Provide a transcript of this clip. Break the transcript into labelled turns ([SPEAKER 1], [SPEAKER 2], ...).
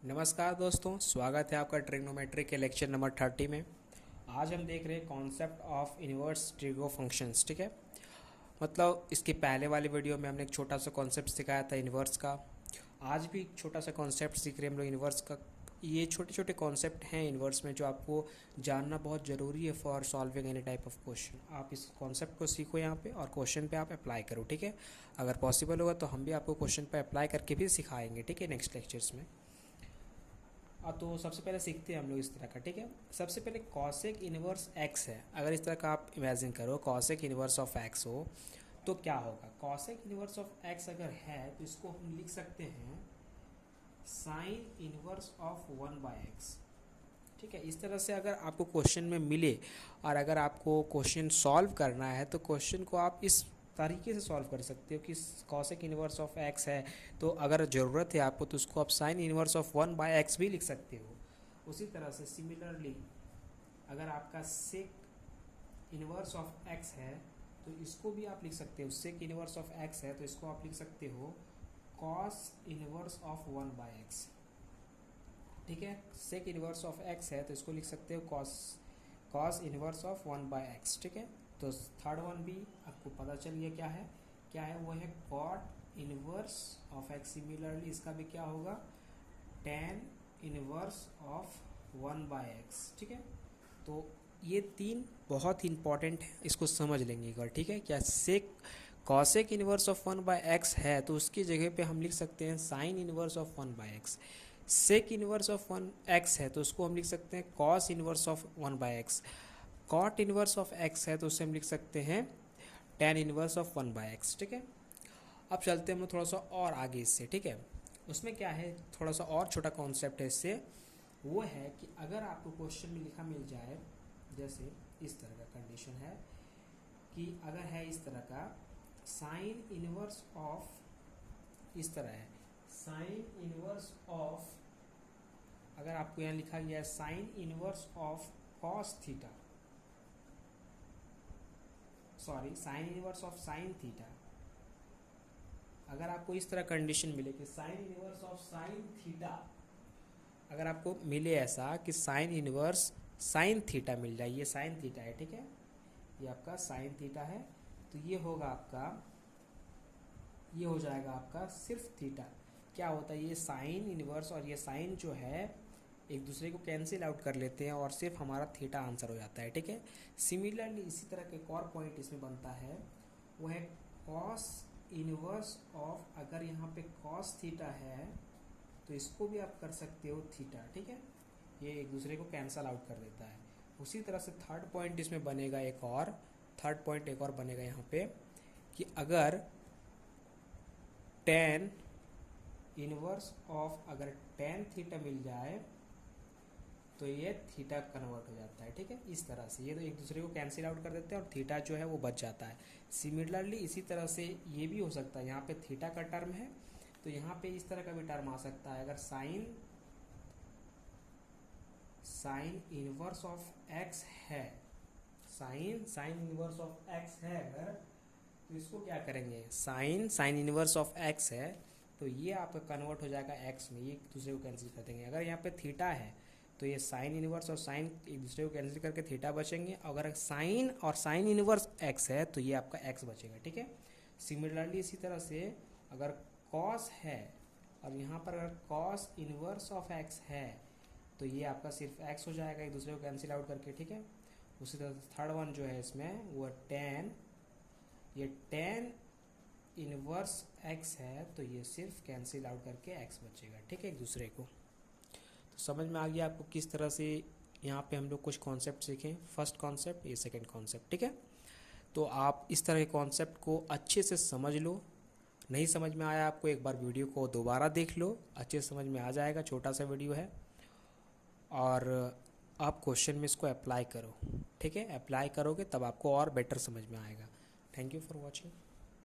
[SPEAKER 1] नमस्कार दोस्तों, स्वागत है आपका ट्रिग्नोमेट्री के लेक्चर नंबर 30 में। आज हम देख रहे हैं concept of inverse trigo functions. ठीक है, मतलब इसके पहले वाले वीडियो में हमने एक छोटा सा कॉन्सेप्ट सिखाया था इन्वर्स का। आज भी एक छोटा सा कॉन्सेप्ट सीख रहे हैं हम लोग इन्वर्स का। ये छोटे छोटे कॉन्सेप्ट हैं इन्वर्स में जो आपको जानना बहुत ज़रूरी है for solving any type of question. आप इस कॉन्सेप्ट को सीखो यहाँ पे और क्वेश्चन पे आप अप्लाई करो। ठीक है, अगर पॉसिबल होगा तो हम भी आपको क्वेश्चन पे अप्लाई करके भी सिखाएंगे। ठीक है, नेक्स्ट लेक्चर्स में। तो सबसे पहले सीखते हैं हम लोग इस तरह का। ठीक है, सबसे पहले कॉसेक इन्वर्स एक्स है। अगर इस तरह का आप इमेजिन करो कॉसेक इन्वर्स ऑफ एक्स हो तो क्या होगा। कॉसेक इन्वर्स ऑफ एक्स अगर है तो इसको हम लिख सकते हैं साइन इन्वर्स ऑफ 1/x। ठीक है, इस तरह से अगर आपको क्वेश्चन में मिले और अगर आपको क्वेश्चन सॉल्व करना है तो क्वेश्चन को आप इस तरीके से सॉल्व कर सकते हो कि कॉसेक इन्वर्स ऑफ एक्स है तो अगर ज़रूरत है आपको तो उसको आप साइन इन्वर्स ऑफ 1/x भी लिख सकते हो। उसी तरह से सिमिलरली अगर आपका सेक इन्वर्स ऑफ एक्स है तो इसको भी आप लिख सकते हो। सेक इन्वर्स ऑफ एक्स है तो इसको आप लिख सकते हो कॉस इन्वर्स ऑफ 1/x। ठीक है, सेक इन्वर्स ऑफ एक्स है तो इसको लिख सकते हो कॉस इन्वर्स ऑफ 1/x। ठीक है, तो थर्ड वन भी आपको पता चल गया क्या है वो है cot inverse of x. Similarly इसका भी क्या होगा टेन इन्वर्स ऑफ 1/x। ठीक है, तो ये तीन बहुत ही इंपॉर्टेंट है, इसको समझ लेंगे एक बार। ठीक है, क्या sec cosec inverse of 1/x है तो उसकी जगह पे हम लिख सकते हैं sine inverse of 1/x। Sec inverse of 1x है तो उसको हम लिख सकते हैं cos inverse of 1/x। Cot inverse of x है तो उसे हम लिख सकते हैं टेन इन्वर्स ऑफ 1/x। ठीक है, अब चलते हैं हम लोग थोड़ा सा और आगे इससे। ठीक है, उसमें क्या है थोड़ा सा और छोटा कॉन्सेप्ट है इससे। वो है कि अगर आपको क्वेश्चन में लिखा मिल जाए जैसे इस तरह का कंडीशन है कि अगर है इस तरह का साइन इन्वर्स ऑफ इस तरह है साइन इन्वर्स ऑफ, अगर आपको यहाँ लिखा गया है sine inverse of cos theta, sorry sine inverse of sine theta. अगर आपको इस तरह कंडीशन मिले कि sine inverse of sine theta, अगर आपको मिले ऐसा कि साइन इनवर्स साइन थीटा मिल जाए, ये साइन थीटा है। ठीक है, ये आपका साइन थीटा है तो ये होगा आपका, ये हो जाएगा आपका सिर्फ थीटा। क्या होता है ये साइन इनवर्स और ये साइन जो है एक दूसरे को कैंसिल आउट कर लेते हैं और सिर्फ हमारा थीटा आंसर हो जाता है। ठीक है, सिमिलरली इसी तरह का एक और पॉइंट इसमें बनता है वो है कॉस इनवर्स ऑफ, अगर यहाँ पे कॉस थीटा है तो इसको भी आप कर सकते हो थीटा। ठीक है, ये एक दूसरे को कैंसल आउट कर देता है। उसी तरह से थर्ड पॉइंट इसमें बनेगा एक और, थर्ड पॉइंट एक और बनेगा यहाँ पे कि अगर टेन इनवर्स ऑफ, अगर टेन थीटा मिल जाए तो ये थीटा कन्वर्ट हो जाता है। ठीक है, इस तरह से ये तो एक दूसरे को कैंसिल आउट कर देते हैं और थीटा जो है वो बच जाता है। सिमिलरली इसी तरह से ये भी हो सकता है, यहाँ पे थीटा का टर्म है तो यहाँ पे इस तरह का भी टर्म आ सकता है। अगर साइन इनवर्स ऑफ एक्स है, साइन इनवर्स ऑफ एक्स है अगर, तो इसको क्या करेंगे साइन इनवर्स ऑफ एक्स है तो ये आपका कन्वर्ट हो जाएगा एक्स में, ये एक दूसरे को कैंसिल कर देंगे। अगर यहाँ पे थीटा है तो ये साइन इनवर्स और साइन एक दूसरे को कैंसिल करके थीटा बचेंगे। अगर साइन और साइन इनवर्स एक्स है तो ये आपका एक्स बचेगा। ठीक है, सिमिलरली इसी तरह से अगर कॉस है और यहाँ पर अगर कॉस इनवर्स ऑफ एक्स है तो ये आपका सिर्फ एक्स हो जाएगा एक दूसरे को कैंसिल आउट करके। ठीक है, उसी तरह से थर्ड वन जो है इसमें वो टेन, ये टेन इनवर्स एक्स है तो ये सिर्फ कैंसिल आउट करके एक्स बचेगा। ठीक है, एक दूसरे को। तो समझ में आ गया आपको किस तरह से यहाँ पे हम लोग कुछ कॉन्सेप्ट सीखें। फर्स्ट कॉन्सेप्ट, ये सेकंड कॉन्सेप्ट। ठीक है, तो आप इस तरह के कॉन्सेप्ट को अच्छे से समझ लो। नहीं समझ में आया आपको एक बार वीडियो को दोबारा देख लो, अच्छे से समझ में आ जाएगा। छोटा सा वीडियो है और आप क्वेश्चन में इसको अप्लाई करो। ठीक है, अप्लाई करोगे तब आपको और बेटर समझ में आएगा। Thank you for watching.